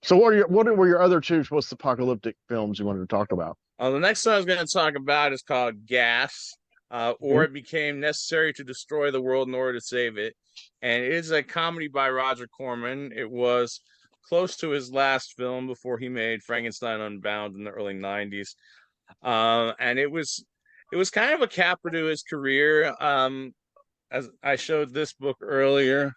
So what were your other two post-apocalyptic films you wanted to talk about? The next one I was going to talk about is called Gas, or Mhm. It Became Necessary to Destroy the World in Order to Save It. And it is a comedy by Roger Corman. It was close to his last film before he made Frankenstein Unbound in the early 90s. And it was kind of a capper to his career. As I showed this book earlier,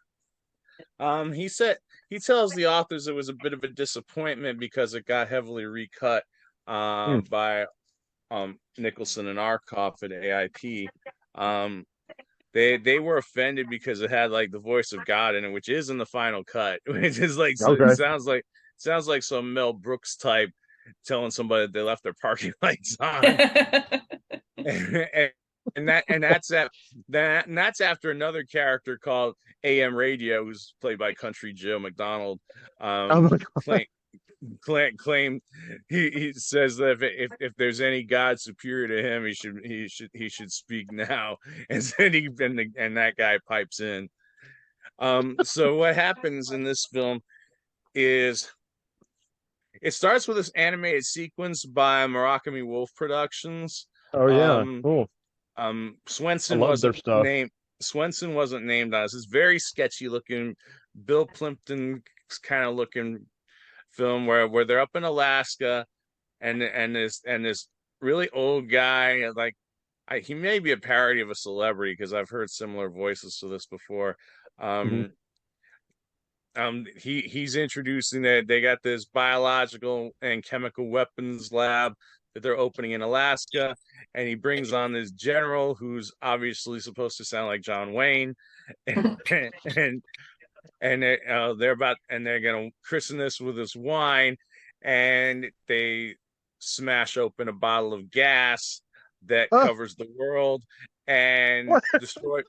he said he tells the authors it was a bit of a disappointment because it got heavily recut Mm. by Nicholson and Arkoff at AIP. Um, they were offended because it had like the voice of God in it, which is in the final cut, which is like so it Okay. sounds like some Mel Brooks type telling somebody that they left their parking lights on. and, and that's after another character called AM Radio, who's played by Country Joe McDonald, Oh um, my God. claim, claim he says that if there's any God superior to him, he should speak now, and then and that guy pipes in. So what happens in this film is it starts with this animated sequence by Murakami Wolf Productions. Oh yeah. Um, Cool. I Swenson love their wasn't stuff. named. Swenson wasn't named on this. It's very sketchy looking, Bill Plimpton kind of looking film where they're up in Alaska, and this really old guy, like he may be a parody of a celebrity because I've heard similar voices to this before. Hmm. Um, he's introducing that they got this biological and chemical weapons lab that they're opening in Alaska, and he brings on this general who's obviously supposed to sound like John Wayne, and they're gonna christen this with this wine, and they smash open a bottle of gas that Ah, covers the world and what?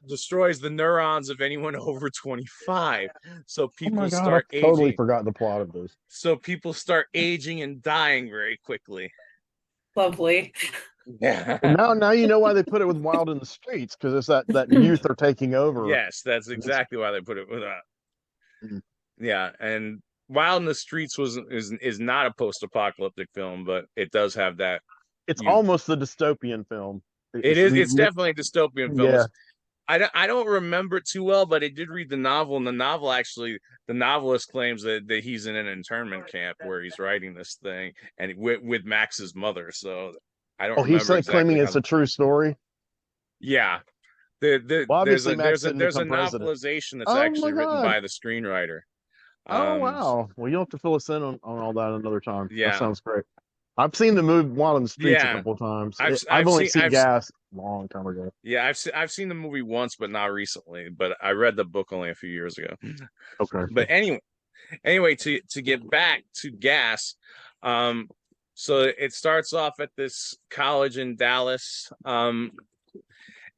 destroys the neurons of anyone over 25. So Oh my people God, I start totally aging. forgot the plot of this. So people start aging and dying very quickly. Lovely. Well, Yeah. now you know why they put it with Wild in the Streets, because it's that youth are taking over. Yes, that's And it's exactly why they put it with that. mm. Yeah, and Wild in the Streets is not a post-apocalyptic film, but it does have that It's youth. almost the dystopian film. It It's is. we, It's we definitely a dystopian film. yeah. I don't remember it too well, but I did read the novel, and the novelist claims that he's in an internment camp where he's writing this thing, and with Max's mother. So I don't Oh, he's remember like claiming exactly it's how. a true story. Yeah, the Well, there's obviously a Max there's a didn't there's a become president. novelization that's Oh my actually written God. by the screenwriter. Oh Um, wow. Well, you'll have to fill us in on all that another time. That yeah, sounds great. I've seen the movie Wild in the Streets a yeah. couple of times. I've I've I've only seen seen Gas a long time ago. I've seen the movie once, but not recently. But I read the book only a few years ago. Okay. But anyway, to get back to Gas, um, so it starts off at this college in Dallas, and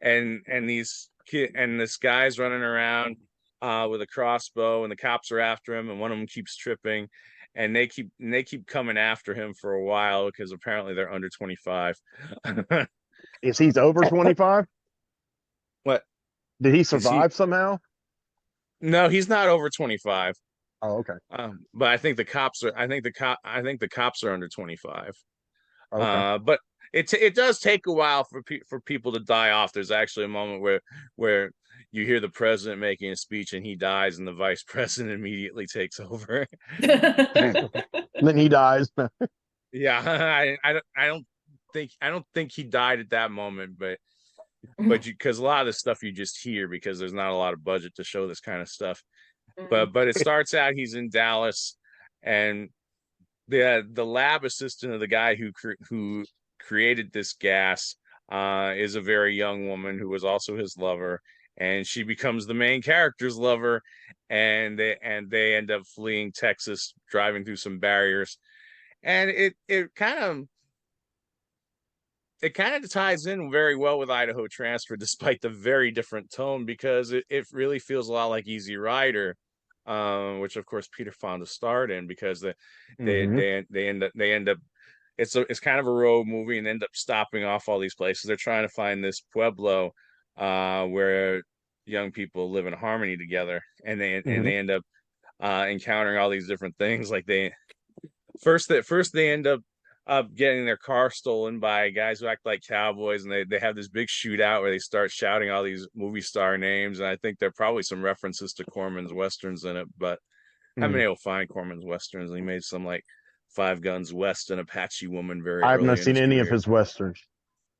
this guy's running around with a crossbow, and the cops are after him, and one of them keeps tripping, and they keep coming after him for a while because apparently they're under 25. Is he's over 25? What Did he is he? survive somehow? No, he's not over 25. Oh, okay. But I think the cops are. I think the cops are under 25. Okay. But it does take a while for people to die off. There's actually a moment where you hear the president making a speech and he dies, and the vice president immediately takes over. Then he dies. Yeah, I don't think he died at that moment, but because a lot of the stuff you just hear because there's not a lot of budget to show this kind of stuff. But it starts out he's in Dallas, and the lab assistant of the guy who created this gas is a very young woman who was also his lover, and she becomes the main character's lover, and they end up fleeing Texas, driving through some barriers, and it kind of ties in very well with Idaho Transfer, despite the very different tone, because it really feels a lot like Easy Rider, which of course Peter Fonda starred in, because they Hmm. they they end up it's kind of a road movie and end up stopping off all these places. They're trying to find this pueblo where young people live in harmony together, and they Hmm. end up encountering all these different things. Like they end up getting their car stolen by guys who act like cowboys, and they have this big shootout where they start shouting all these movie star names, and I think there are probably some references to Corman's westerns in it, but I haven't been able to find Corman's westerns. And he made some like Five Guns West and Apache Woman very I've not early in seen his any of career. his westerns.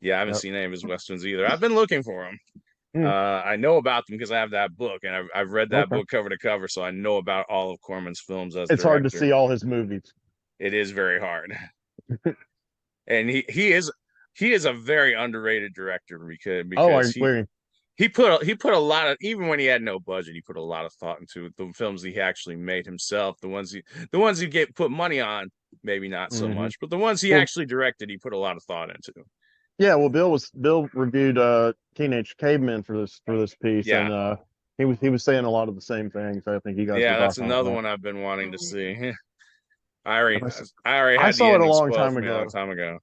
Yeah, I haven't Yep. seen any of his westerns either. I've been looking for them. Hmm. I know about them because I have that book, and I've read that Okay. book cover to cover, so I know about all of Corman's films as It's hard to director. see all his movies. It is very hard, and he is a very underrated director because Oh, because he wait. he put a lot of, even when he had no budget, he put a lot of thought into the films he actually made himself. The ones he get put money on, maybe not so Hmm. much, but the ones he Well, actually directed, he put a lot of thought into. yeah. Well, Bill reviewed Teenage Cavemen for this piece, and Yeah, he was saying a lot of the same things. I think you guys were yeah, that's talking another about. one I've been wanting to see. And I already I had the saw it a ending long spoiled time for me a long ago. time ago.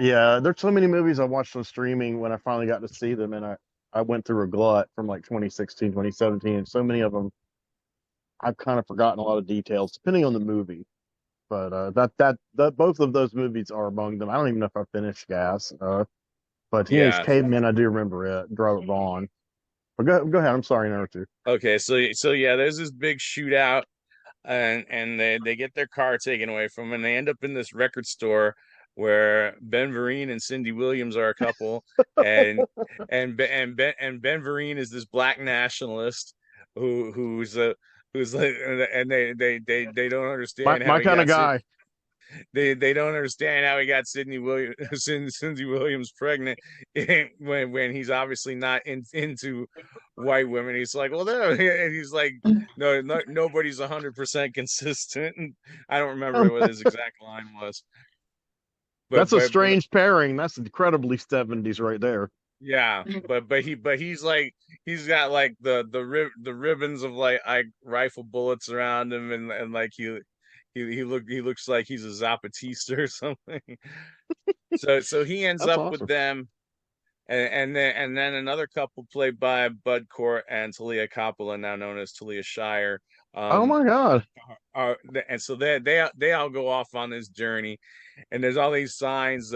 Yeah, there's so many movies I watched on streaming when I finally got to see them, and I went through a glut from like 2016, 2017, and so many of them I've kind of forgotten a lot of details depending on the movie. But that both of those movies are among them. I don't even know if I finished Gas. But Teenage Yeah. Cavemen, I do remember it. Drove it Vaughn. But go ahead. I'm sorry, number two. Okay, so yeah, there's this big shootout, and they get their car taken away from them, and they end up in this record store where Ben Vereen and Cindy Williams are a couple, and Ben Vereen is this black nationalist who's like, and they don't My understand how my he kind of got Sid guy. they don't understand how he got Sydney Williams Cindy Williams pregnant when he's obviously not into white women. He's like, well, no, and he's like, no, nobody's 100% consistent. And I don't remember what his exact line was, but That's a but strange pairing. That's incredibly 70s right there. yeah, but he's like, he's got like the ribbons of like rifle bullets around him, and like he looks like he's a Zapatista or something. So he ends That's up with awesome. them, and then another couple played by Bud Cort and Talia Coppola, now known as Talia Shire. Oh Um, my God. and so they all go off on this journey, and there's all these signs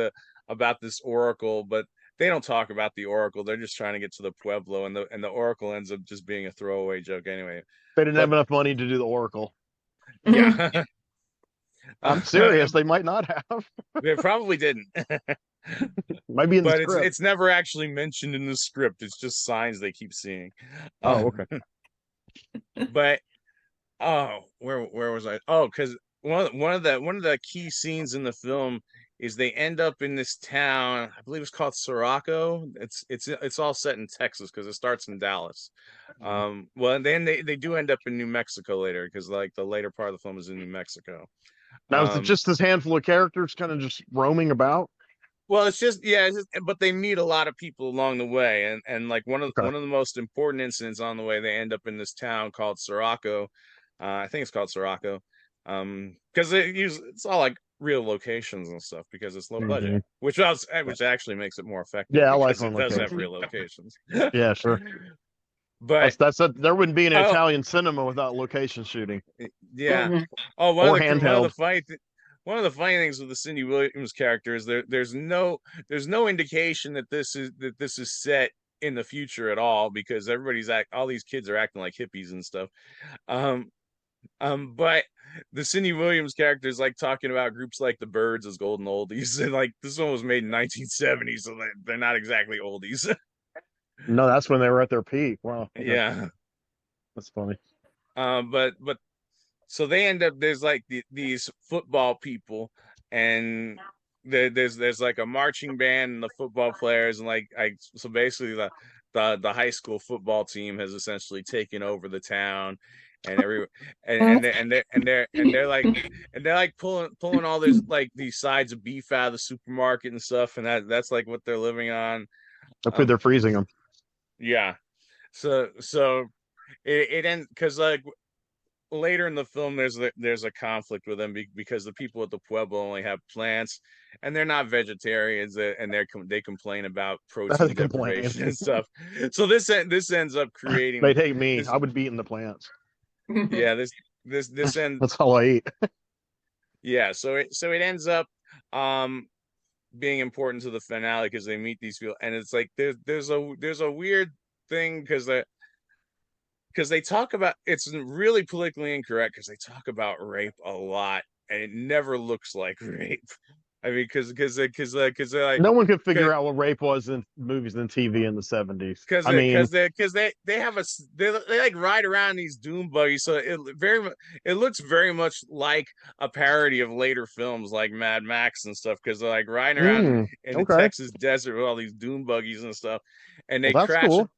about this oracle, but they don't talk about the oracle. They're just trying to get to the pueblo, and the oracle ends up just being a throwaway joke anyway. They didn't But have enough money to do the Oracle. yeah, I'm serious. They might not have. they probably didn't. Might be in the But it's script. it's never actually mentioned in the script. It's just signs they keep seeing. Oh, Uh, okay. but where was I? Oh, because one of the key scenes in the film is they end up in this town. I believe it's called Sirocco. It's all set in Texas because it starts in Dallas. Well, and then they do end up in New Mexico later because like the later part of the film is in New Mexico. Now, is it Um, just this handful of characters kind of just roaming about? Well, it's just, yeah, but they meet a lot of people along the way, and like one of Okay. one of the most important incidents on the way, they end up in this town called Sirocco. I think it's called Sirocco, because it's all like real locations and stuff because it's low budget, Hmm. which actually makes it more effective Yeah, I like because on it does have location. real locations. Yeah, sure. But There wouldn't be an oh Italian cinema without location shooting yeah, oh or one of the handheld. one of the funny things with the Cindy Williams character is there's no indication that this is set in the future at all because all these kids are acting like hippies and stuff. Um, but the Cindy Williams character is like talking about groups like the Byrds as golden oldies, and like this one was made in 1970, so they're not exactly oldies. No, that's when they were at their peak. Wow. Okay. Yeah. That's funny. But so they end up, there's like these football people, and there's like a marching band and the football players, and so basically the high school football team has essentially taken over the town, and every and they're like pulling all this like these sides of beef out of the supermarket and stuff, and that's like what they're living on. They're um freezing them. yeah, so it ends because like later in the film there's a conflict with them because the people at the pueblo only have plants, and they're not vegetarians, and they complain about They protein complain. deprivation and stuff. So this ends up creating They'd hate me. this I would be in the plants. yeah, this end. That's all I eat. Yeah, so it ends up um being important to the finale because they meet these people, and it's like there's a weird thing because they talk about, it's really politically incorrect because they talk about rape a lot and it never looks like rape. I mean, because they're like, No one could figure because out what rape was in movies and TV in the 70s. I mean, they have they like ride around these doom buggies, so it looks very much like a parody of later films like Mad Max and stuff because they're like riding around in the okay. Texas desert with all these doom buggies and stuff, and Well, that's cool.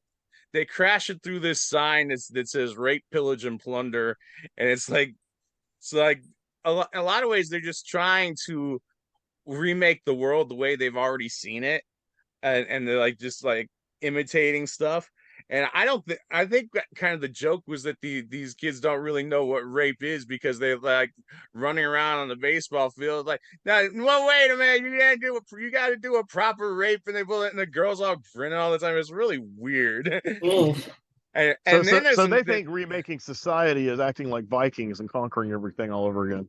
they crash it through this sign that says rape, pillage, and plunder, and it's like a lot of ways they're just trying to remake the world the way they've already seen it, and they're like just like imitating stuff. And I don't think I think that kind of the joke was that these kids don't really know what rape is because they're like running around on the baseball field like, no, well, wait a minute, you gotta do a proper rape, and they bullet, and the girls all grinning all the time. It's really weird. Ugh. So, And so, then there's so they think remaking society is acting like Vikings and conquering everything all over again.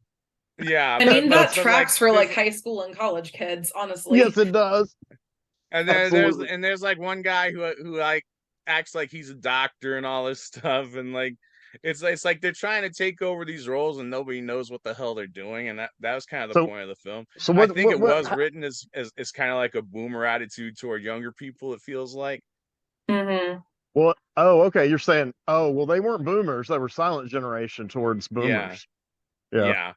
yeah, I mean, that but like tracks for like high school and college kids, honestly. Yes, it does. and then Absolutely. there's like one guy who like acts like he's a doctor and all this stuff, and like it's like they're trying to take over these roles and nobody knows what the hell they're doing, and that was kind of the So, point of the film. so I what, think what, it what, was written as kind of like a boomer attitude toward younger people, it feels like. Hmm. well, oh, okay. You're saying, oh, well, they weren't boomers. They were silent generation towards Yeah, boomers. Yeah. yeah.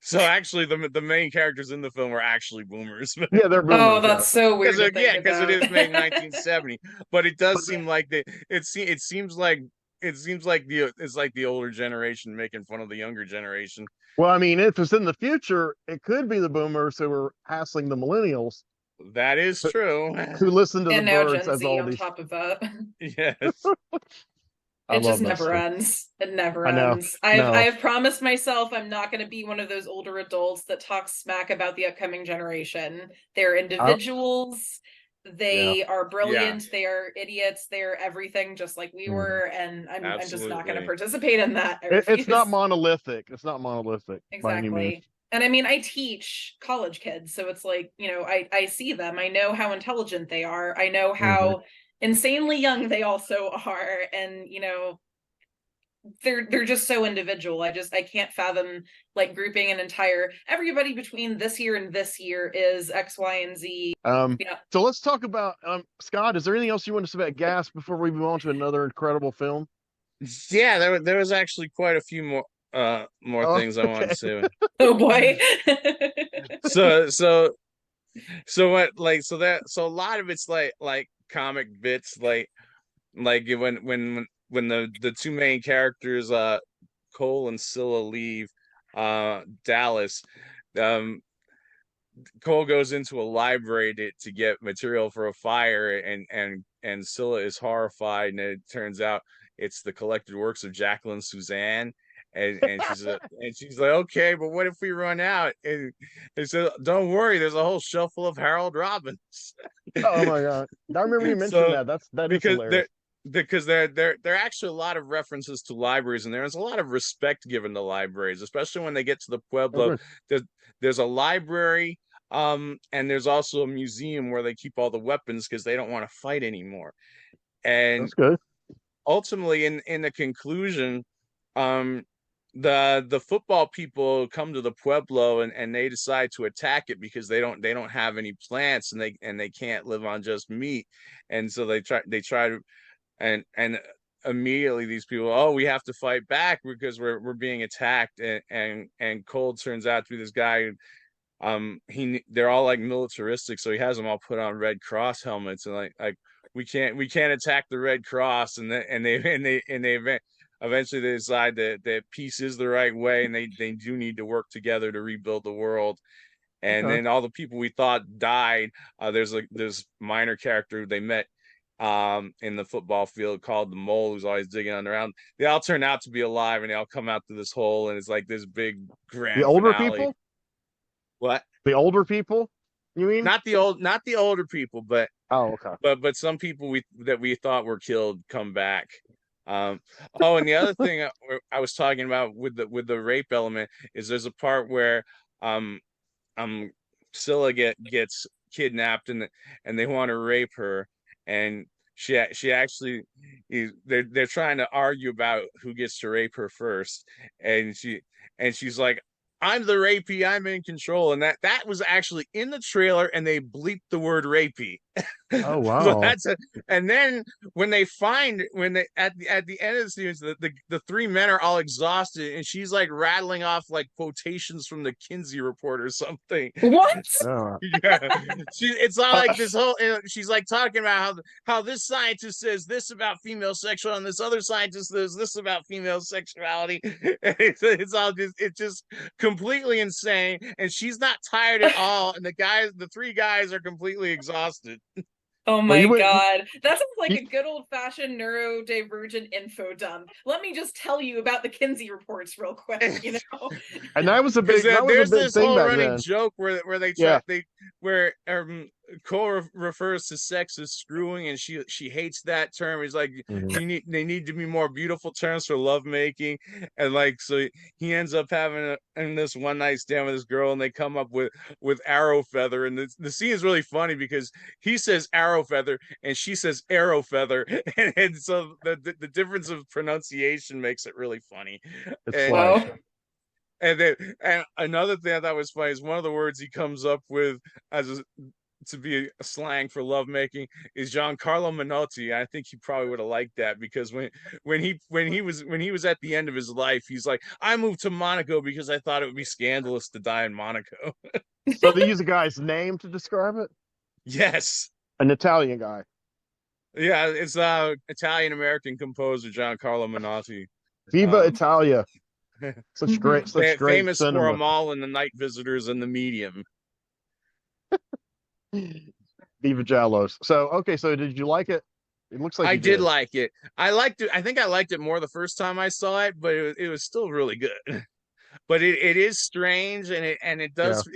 So actually the main characters in the film were actually boomers. Yeah, they're Oh, boomers. Yeah. that's so weird Because to think because it about. is made in 1970, but it does But, seem like it seems like it's like the older generation making fun of the younger generation. well, I mean, if it's in the future, it could be the boomers who were hassling the millennials That is who, true. who listen to the And now birds Gen as Z all on these. top of that. Yes. I It just love that never stuff. ends. It never I know. ends. No. I've promised myself I'm not going to be one of those older adults that talk smack about the upcoming generation. They're I, individuals. yeah. They are Yeah, brilliant. They are idiots. They're everything just like we Mhm. were, and I'm just not going to absolutely. participate in that. I It's not refuse. monolithic. It's not monolithic by any means. Exactly. And I mean, I teach college kids, so it's like, I see them. I know how intelligent they are. I know Hmm. how insanely young they also are. And, they're just so individual. I can't fathom like grouping an entire everybody between this year and this year is X, Y, and Z. Um, Yeah. so let's talk about Scott. Is there anything else you want to say about Gas before we move on to another incredible film? Yeah, there was actually quite a few more Oh, things I wanted to okay. say. Oh boy. So so so what like so a lot of it's like comic bits like when the two main characters Cole and Scylla leave Dallas. um Cole goes into a library to get material for a fire, and Scylla is horrified, and it turns out it's the collected works of Jacqueline Suzanne. And she's like, okay, but what if we run out? And they said, don't worry, there's a whole shelf full of Harold Robbins. Oh my God. I remember you mentioned So that is because hilarious. there are actually a lot of references to libraries, and there's a lot of respect given to libraries, especially when they get to the Pueblo. Okay. There's there's a library, and there's also a museum where they keep all the weapons because they don't want to fight anymore. And That's good. ultimately, in the conclusion, um, the football people come to the Pueblo, and they decide to attack it because they don't have any plants, and they can't live on just meat, and so they try to, and immediately these people, oh, we have to fight back because we're being attacked, and Cole turns out to be this guy. They're all like militaristic, so he has them all put on Red Cross helmets, and like we can't attack the Red Cross, and they eventually they decide that peace is the right way, and they do need to work together to rebuild the world. And Okay. then all the people we thought died, there's this minor character they met in the football field called the Mole, who's always digging underground. They all turn out to be alive, and they all come out through this hole, and it's like this big The grand older finale. people? What? The older people? You mean? Not the older people, Oh, okay. but some people we thought were killed come back. Oh, and the other thing I was talking about with the rape element is there's a part where um Scylla gets kidnapped and they want to rape her, and she actually they're trying to argue about who gets to rape her first, and she's like, I'm the rapey, I'm in control, and that was actually in the trailer, and they bleeped the word rapey. Oh So wow. and then when they at the end of the series, the three men are all exhausted, and she's like rattling off like quotations from the Kinsey report or something. What? Yeah. Yeah, it's not like this whole. She's like talking about how this scientist says this about female sexuality, and this other scientist says this about female sexuality. It's all just completely insane, and she's not tired at all, and the three guys are completely exhausted. Oh Well, my God. That sounds like you, a good old-fashioned neurodivergent info dump. Let me just tell you about the Kinsey reports real quick, you know? and that was a Because big there's this thing whole back running then. joke where they Yeah. Cole refers to sex as screwing, and she hates that term. He's like, they need to be more beautiful terms for lovemaking, and like so he ends up having this one night stand with this girl, and they come up with arrow feather, and the scene is really funny because he says arrow feather and she says arrow feather, and so the difference of pronunciation makes it really funny. It's And like, and another thing I thought was funny is one of the words he comes up with to be a slang for lovemaking is Giancarlo Menotti. I think he probably would have liked that because when he was at the end of his life, he's like, I moved to Monaco because I thought it would be scandalous to die in Monaco. so they use a guy's name to describe it? Yes. An Italian guy. Yeah, it's Italian American composer Giancarlo Menotti. Viva Italia. Such great Famous for cinema. them all in The Night Visitors and The Medium. Viva Jallos. So okay, so did you like it? It looks like I you did did. like it. I liked it. I think I liked it more the first time I saw it, but it was still really good. But it is strange, and it Yeah. does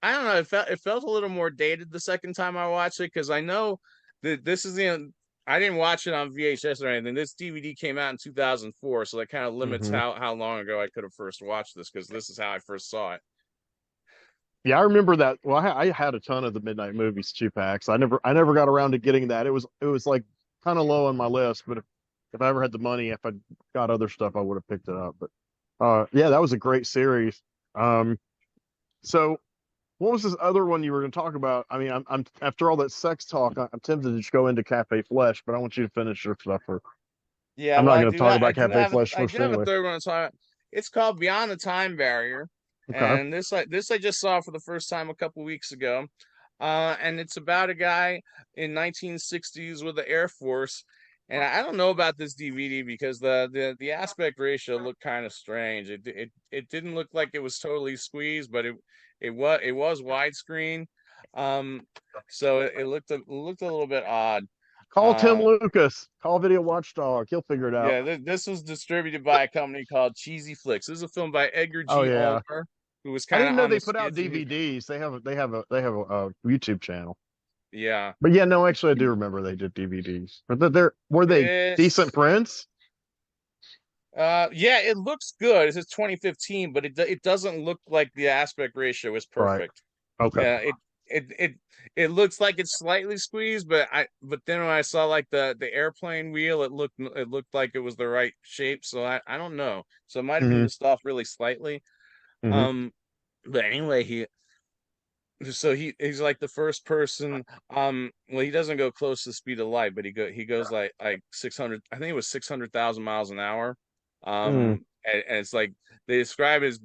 I don't know. It felt a little more dated the second time I watched it because I know that this is I didn't watch it on VHS or anything. This DVD came out in 2004, so that kind of limits how long ago I could have first watched this because this is how I first saw it. Yeah, I remember that. Well, I had a ton of the Midnight Movies 2-packs. I never got around to getting that. It was like kind of low on my list, but if I ever had the money, if I got other stuff, I would have picked it up. But yeah, that was a great series. So what was this other one you were going to talk about? I mean, I'm after all that sex talk, I'm tempted to just go into Cafe Flesh, but I want you to finish your stuff first. Yeah, I'm well, not going to talk about Cafe Flesh I first do have a anyway. third one to talk about. It's called Beyond the Time Barrier, Okay. and this I just saw for the first time a couple weeks ago, and it's about a guy in 1960s with the Air Force, and I don't know about this DVD because the aspect ratio looked kind of strange. It didn't look like it was totally squeezed, but it was widescreen, so it looked a little bit odd. Call Tim Lucas. Call Video Watchdog. He'll figure it out. Yeah, this was distributed by a company called Cheesy Flicks. This is a film by Edgar G. Oh yeah. Ulmer, who was I kind didn't of know on they the put out skids. DVDs. They have a YouTube channel. Yeah. But yeah, no, actually I do remember they did DVDs. But were they decent prints? Yeah, it looks good. It says 2015, but it doesn't look like the aspect ratio is perfect. Right. Okay. It looks like it's slightly squeezed, but then when I saw like the airplane wheel, it looked like it was the right shape. So I don't know. So it might have been just off really slightly. But anyway, he's like the first person. Well, he doesn't go close to the speed of light, but he goes like 600. I think it was 600,000 miles an hour. And it's like they describe it as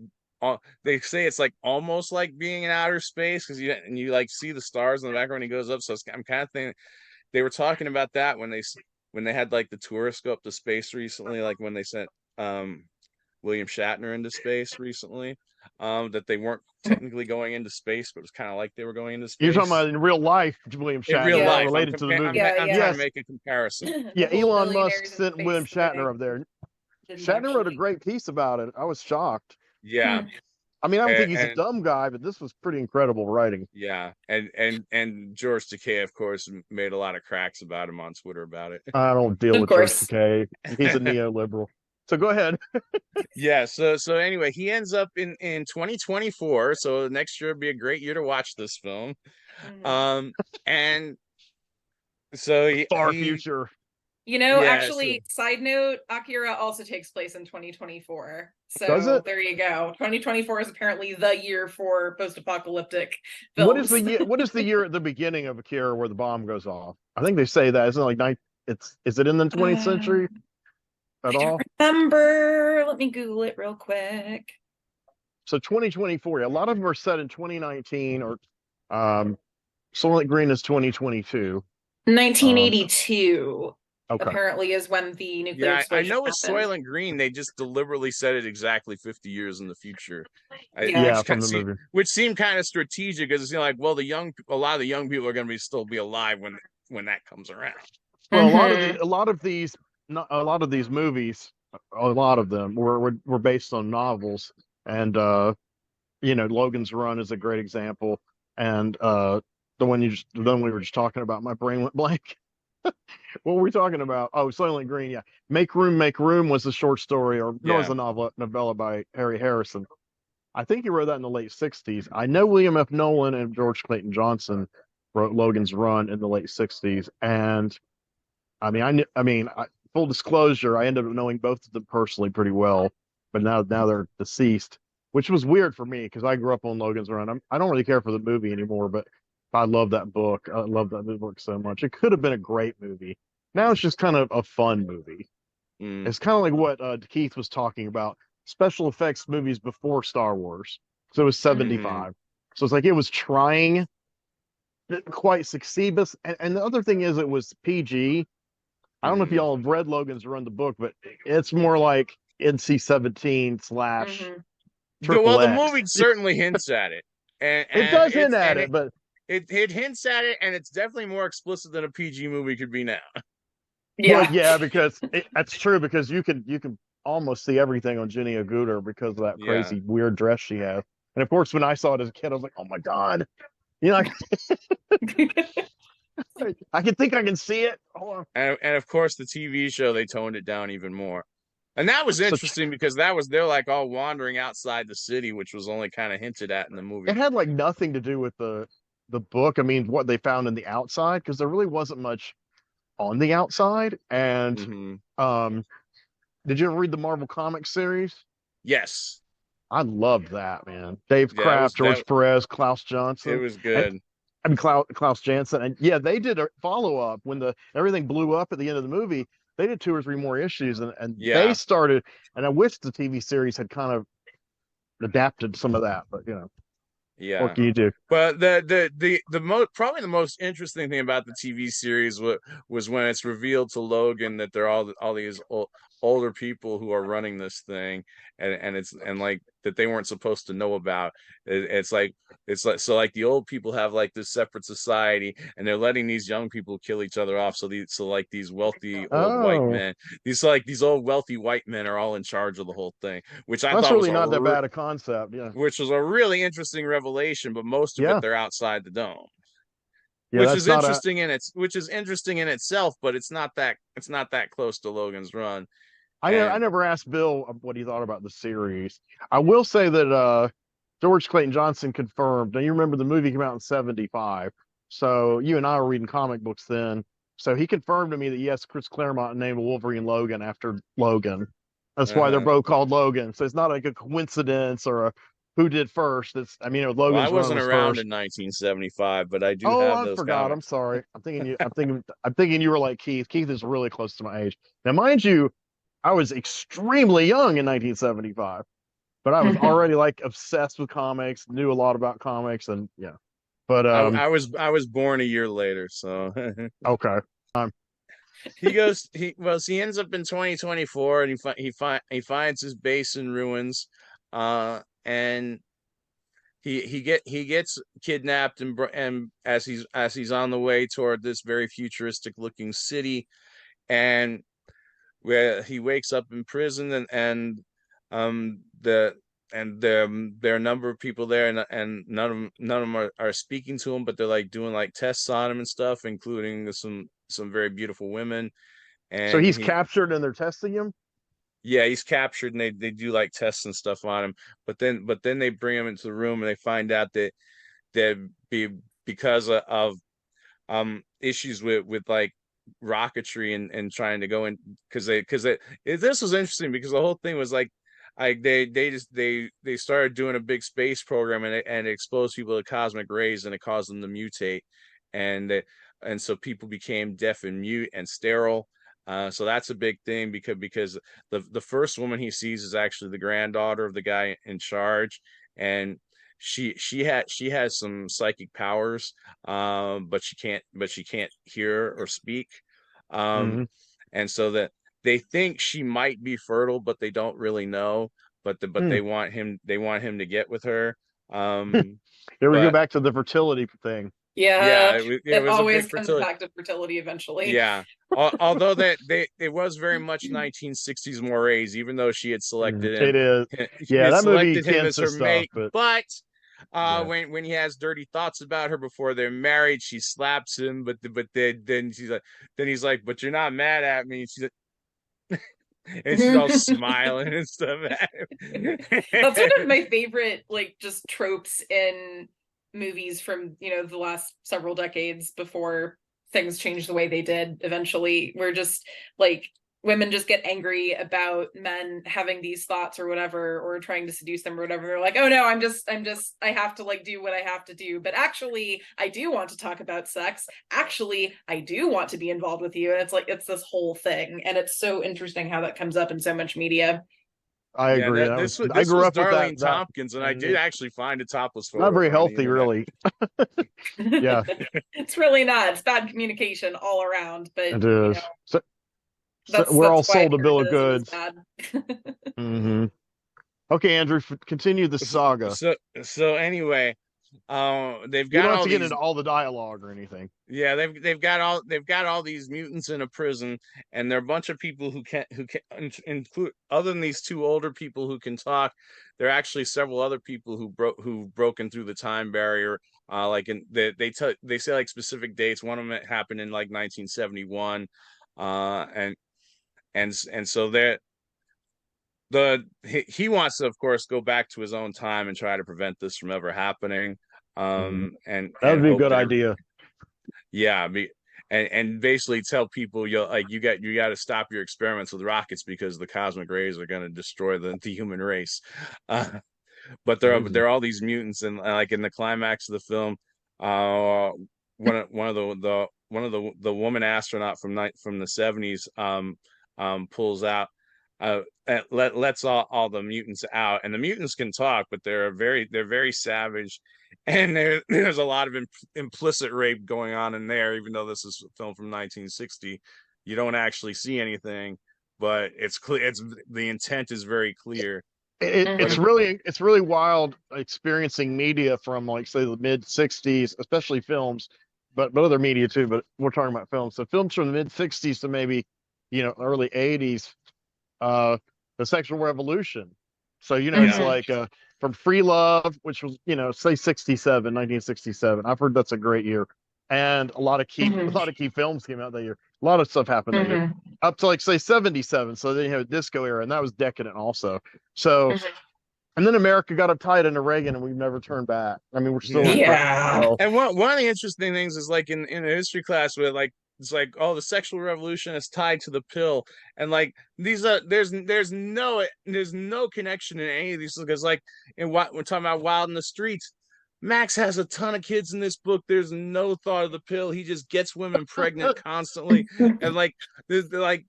they say it's like almost like being in outer space because you like see the stars in the background when he goes up. So I'm kind of thinking they were talking about that when they had like the tourists go up to space recently, like when they sent William Shatner into space recently. That they weren't technically going into space, but it was kind of like they were going into space. You're talking about in real life, William Shatner. In real life, related to the movie. I'm trying to make a comparison. Yeah, Elon Musk sent William Shatner up there. Shatner wrote a great piece about it. I was shocked. Yeah. I mean, I don't think he's a And dumb guy, but this was pretty incredible writing. yeah, and George Takei, of course, made a lot of cracks about him on Twitter about it. I don't deal Of with George course. Takei. He's a neoliberal. So go ahead. Yeah, so anyway, he ends up in 2024, so next year will be a great year to watch this film. Mhm. Um, and so Far he future. yes, Actually, side note, Akira also takes place in 2024. Does So it? there you go. 2024 is apparently the year for post-apocalyptic What is the films. year? What is the year at the beginning of Akira where the bomb goes off? I think they say that. Isn't it like nine? Is it in the 20th century I at don't all? remember. Let me Google it real quick. So 2024. A lot of them are set in 2019 or um, Soylent Green is 2022. 1982 Okay. apparently is when the nuclear yeah, I explosion know it's happened. Soylent Green. They just deliberately said it exactly 50 years in the future, Yeah. Yeah, from the movie. which seemed kind of strategic because it's like, well, a lot of the young people are going to still be alive when that comes around. Well, Mhm. a lot of these, not a lot of these movies, a lot of them were based on novels, and Logan's Run is a great example, and the one we were just talking about, my brain went blank. What were we talking about? Oh, Soylent Green, yeah. Make Room was a short story, or no, it was Yeah. a novella by Harry Harrison. I think he wrote that in the late '60s. I know William F. Nolan and George Clayton Johnson wrote Logan's Run in the late '60s, and full disclosure, I ended up knowing both of them personally pretty well, but now they're deceased, which was weird for me because I grew up on Logan's Run. I don't really care for the movie anymore, but I love that book. I love that book so much. It could have been a great movie. Now it's just kind of a fun movie. Mm. It's kind of like what Keith was talking about, special effects movies before Star Wars. So it was Hmm. 75. So it's like it was trying, didn't quite succeed. But and the other thing is it was PG. I don't know if Hmm. y'all have read Logan's Run the book, but it's more like NC-17 slash Mhm. triple Well, the X. movie certainly hints at it, It and does hint at it, but it hints at it, and it's definitely more explicit than a PG movie could be now. well, Yeah. yeah, because that's true because you can almost see everything on Jenny Agutter because of that Yeah. crazy weird dress she has. And of course, when I saw it as a kid, I was like, "Oh my god!" You know, I can think I can see it. Hold on. And of course the TV show they toned it down even more. And that was So interesting because they're like all wandering outside the city, which was only kind of hinted at in the it movie. had like nothing to do with the book. I mean, what they found in the outside because there really wasn't much on the outside. And Hmm. um, did you ever read the Marvel Comics series? Yes. I loved that, man. Dave Yeah, Kraft, that George Perez, Klaus it Johnson, was and good. Klaus Janson, and yeah, they did a follow up when the everything blew up at the end of the movie. They did two or three more issues, and they Yeah. started. And I wish the TV series had kind of adapted some of that, but what Yeah. can you do? But the most probably the most interesting thing about the TV series was when it's revealed to Logan that they're all these older people who are running this thing, and it's and like that they weren't supposed to know about. It's like so like the old people have like this separate society, and they're letting these young people kill each other off. So like these wealthy old white Oh, men, these old wealthy white men are all in charge of the whole thing, which I that's thought was really not that bad a concept. Yeah, a really interesting revelation, but most of it yeah, they're outside the dome, yeah. That's not a. which is interesting in itself, but it's not that close to Logan's Run. I And never asked Bill what he thought about the series. I will say that George Clayton Johnson confirmed. Now you remember the movie came out in '75, so you and I were reading comic books then. So he confirmed to me that yes, Chris Claremont named Wolverine Logan after Logan. That's why they're uh-huh. both called Logan. So it's not like a coincidence or a who did first. It's I mean Well, I Logan's Run wasn't was around first. in 1975, but I do Oh, have I those forgot. I'm comics. sorry. I'm thinking you were like Keith. Keith is really close to my age. Now, mind you, I was extremely young in 1975, but I was already like obsessed with comics, knew a lot about comics, and yeah. But I was born a year later, so okay. Um, he ends up in 2024, and he finds his base in ruins, and he gets kidnapped and as he's on the way toward this very futuristic looking city, and where he wakes up in prison, and the there are a number of people there, and none of them are speaking to him, but they're like doing like tests on him and stuff, including some very beautiful women. So And he's captured and they're testing him? yeah, he's captured, and they do like tests and stuff on him. But then they bring him into the room, and they find out that because of issues with like rocketry and trying to go in, this was interesting because the whole thing was like they started doing a big space program, and it exposed people to cosmic rays, and it caused them to mutate, and so people became deaf and mute and sterile. So that's a big thing because the first woman he sees is actually the granddaughter of the guy in charge, and she has some psychic powers, but she can't hear or speak, Mm-hmm. and so that they think she might be fertile, but they don't really know. But Hmm. they want him to get with her. Here we go But back to the fertility thing. yeah, Yeah, it it was a big always comes fertility. back to fertility eventually. Yeah. Although that it was very much 1960s mores, even though she had selected It him, is. she Yeah, had that movie selected him as hints at her stuff, mate. but But yeah. when he has dirty thoughts about her before they're married, she slaps him. But then he's like, but you're not mad at me. And she's all smiling and stuff at him. That's one of my favorite, like, just tropes in movies from, the last several decades before things changed the way they did eventually. Where just like women just get angry about men having these thoughts or whatever, or trying to seduce them or whatever. They're like, oh no, I have to like do what I have to do. But actually, I do want to talk about sex. Actually, I do want to be involved with you. And it's like, it's this whole thing. And it's so interesting how that comes up in so much media. I Yeah, agree. I this grew was up with Darlene that. Tompkins, and I did actually find a topless photo Not very of her on the healthy, internet. really. Yeah, It's really not. It's bad communication all around. But it is. So that's we're all why sold a bill of it was goods. bad. Mm-hmm. Okay, Andrew, continue the saga. So anyway, they've You got don't have all to get these. into all the dialogue or anything. Yeah, they've got all these mutants in a prison, and there are a bunch of people who can include, other than these two older people who can talk. There are actually several other people who've broken through the time barrier. Like they say like specific dates. One of them happened in like 1971, and so he wants to, of course, go back to his own time and try to prevent this from ever happening. Mhm. And That would be a hope good that idea. yeah, and basically tell people you got to stop your experiments with rockets because the cosmic rays are going to destroy the human race. Uh, but there are all these mutants, and like in the climax of the film, one of the woman astronaut from the 70s pulls out, lets all the mutants out, and the mutants can talk, but they're very savage, and there's a lot of implicit rape going on in there, even though this is a film from 1960. You don't actually see anything, but it's clear. It's the intent is very clear. But It's really wild experiencing media from like say the mid '60s, especially films, but other media too. But we're talking about films. So films from the mid '60s to maybe early '80s, the sexual revolution. So it's yeah, like from Free Love, which was say 1967. I've heard that's a great year, and a lot of key films came out that year. A lot of stuff happened that year, up to like say 77. So then you have a disco era, and that was decadent also. So, and then America got uptight into Reagan, and we've never turned back. I mean, we're still yeah. Yeah. And one of the interesting things is like in a history class where like it's like, oh, the sexual revolution is tied to the pill, and like these are there's no connection in any of these, because like in what we're talking about, Wild in the Streets, Max has a ton of kids in this book. There's no thought of the pill. He just gets women pregnant constantly, and like they're like,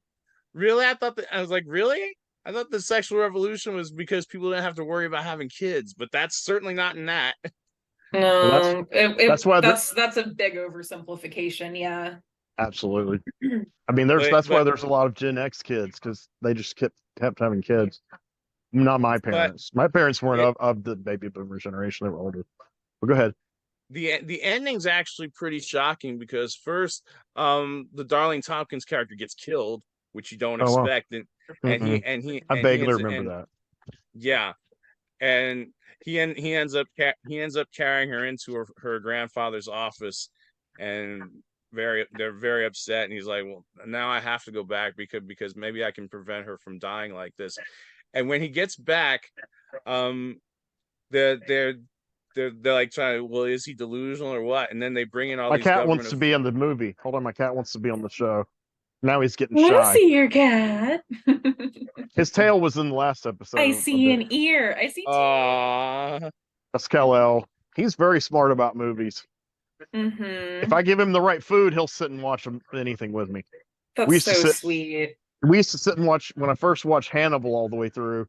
really? I was like, really? I thought the sexual revolution was because people didn't have to worry about having kids, but that's certainly not in that. Well, No, that's why that's a big oversimplification. Yeah. absolutely. I mean, that's why But there's a lot of Gen X kids because they just kept having kids. Not my but parents. My parents weren't it, of the baby boomer generation. They were older. But go ahead. the ending's actually pretty shocking because first, the Darlene Tompkins character gets killed, which you don't Oh wow. expect, and Mm-mm. he I and he vaguely ends remember and that. yeah, and he ends up carrying her into her grandfather's office, and they're very upset, and he's like, well, now I have to go back because maybe I can prevent her from dying like this. And when he gets back, they're they're they're like trying, well, is he delusional or what? And then they bring in all My these cat wants government to be in the movie. Hold on, my cat wants to be on the show. Now he's getting I shy. see your cat. His tail was in the last episode. I see an ear. I see two. That's Kal-El. He's very smart about movies. Mm-hmm. If I give him the right food, he'll sit and watch anything with me. That's so sweet. We used to sit and watch, when I first watched Hannibal all the way through,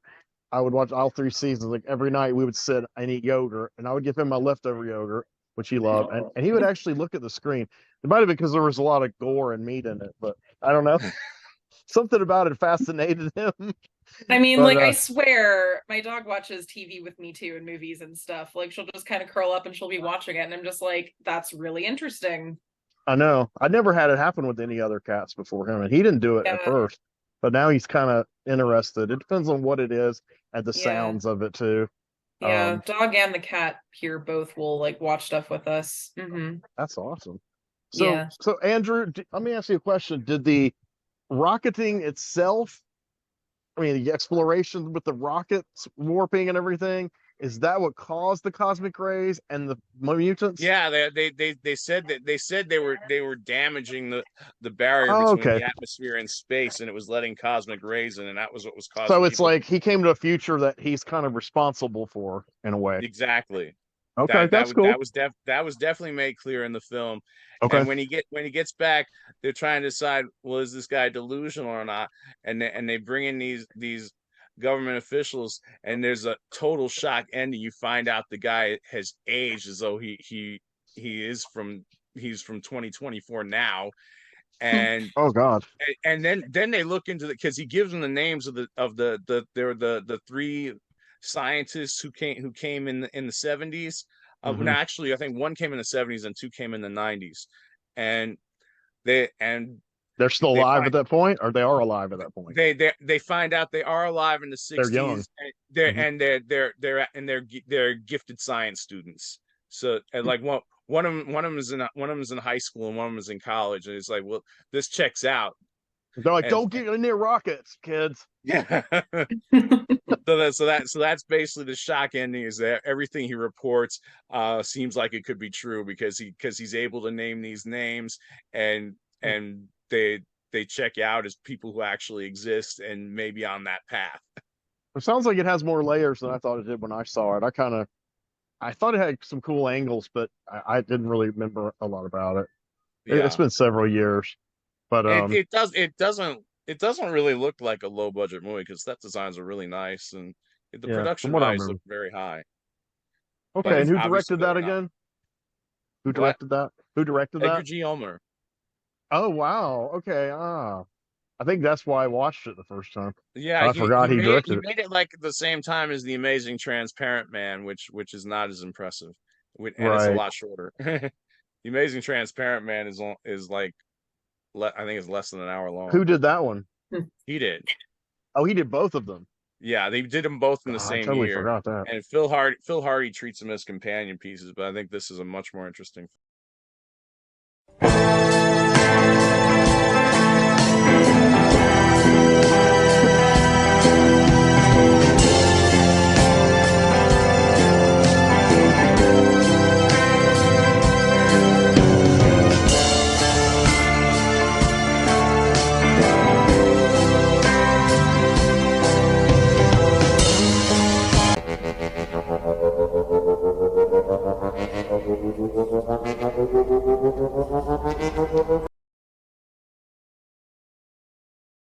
I would watch all 3 seasons. Like every night we would sit and eat yogurt, and I would give him my leftover yogurt, which he loved. And he would actually look at the screen. It might have been because there was a lot of gore and meat in it, but I don't know. Something about it fascinated him. I mean, but, I swear, my dog watches TV with me too, and movies and stuff. Like, she'll just kind of curl up and she'll be watching it, and I'm just like, that's really interesting. I know. I never had it happen with any other cats before him, and he didn't do it at first. But now he's kind of interested. It depends on what it is and the sounds of it too. Yeah, dog and the cat here both will like watch stuff with us. Mm-hmm. That's awesome. So Andrew, let me ask you a question. Did the rocketing itself, I mean, the exploration with the rockets warping and everything, is that what caused the cosmic rays and the mutants? Yeah, they said they were damaging the barrier between the atmosphere and space, and it was letting cosmic rays in, and that was what was causing. So it's like he came to a future that he's kind of responsible for in a way. Exactly. Okay, that's cool. That was definitely made clear in the film. Okay. And when he gets back, they're trying to decide, well, is this guy delusional or not? And they bring in these government officials, and there's a total shock ending. You find out the guy has aged as though he's from 2024 now. And oh god. And then they look into because he gives them the names of the 3 scientists who came in the 70s. No, actually, I think 1 came in the 70s and 2 came in the 90s, and they're still alive at that point, or they are alive at that point. They find out they are alive in the 60s. They're young. And they're gifted science students. So and like one of them is in high school and one of them is in college, and it's like, well, this checks out. They're like, don't get near rockets, kids. Yeah. So that's basically the shock ending, is that everything he reports seems like it could be true because he's able to name these names, and they check out as people who actually exist and maybe on that path. It sounds like it has more layers than I thought it did when I saw it. I thought it had some cool angles, but I didn't really remember a lot about it. Yeah. It's been several years. But it doesn't really look like a low budget movie because set designs are really nice and the production values look very high. Okay, and who directed that again? Who directed that? Edgar G. Ulmer. Oh wow. Okay. I think that's why I watched it the first time. Yeah, I forgot he directed it. He made it like at the same time as The Amazing Transparent Man, which is not as impressive, and it's a lot shorter. The Amazing Transparent Man is like, I think it's less than an hour long. Who did that one? He did. Oh, he did both of them. Yeah, they did them both in the same year. I totally forgot that. And Phil Hardy treats them as companion pieces, but I think this is a much more interesting.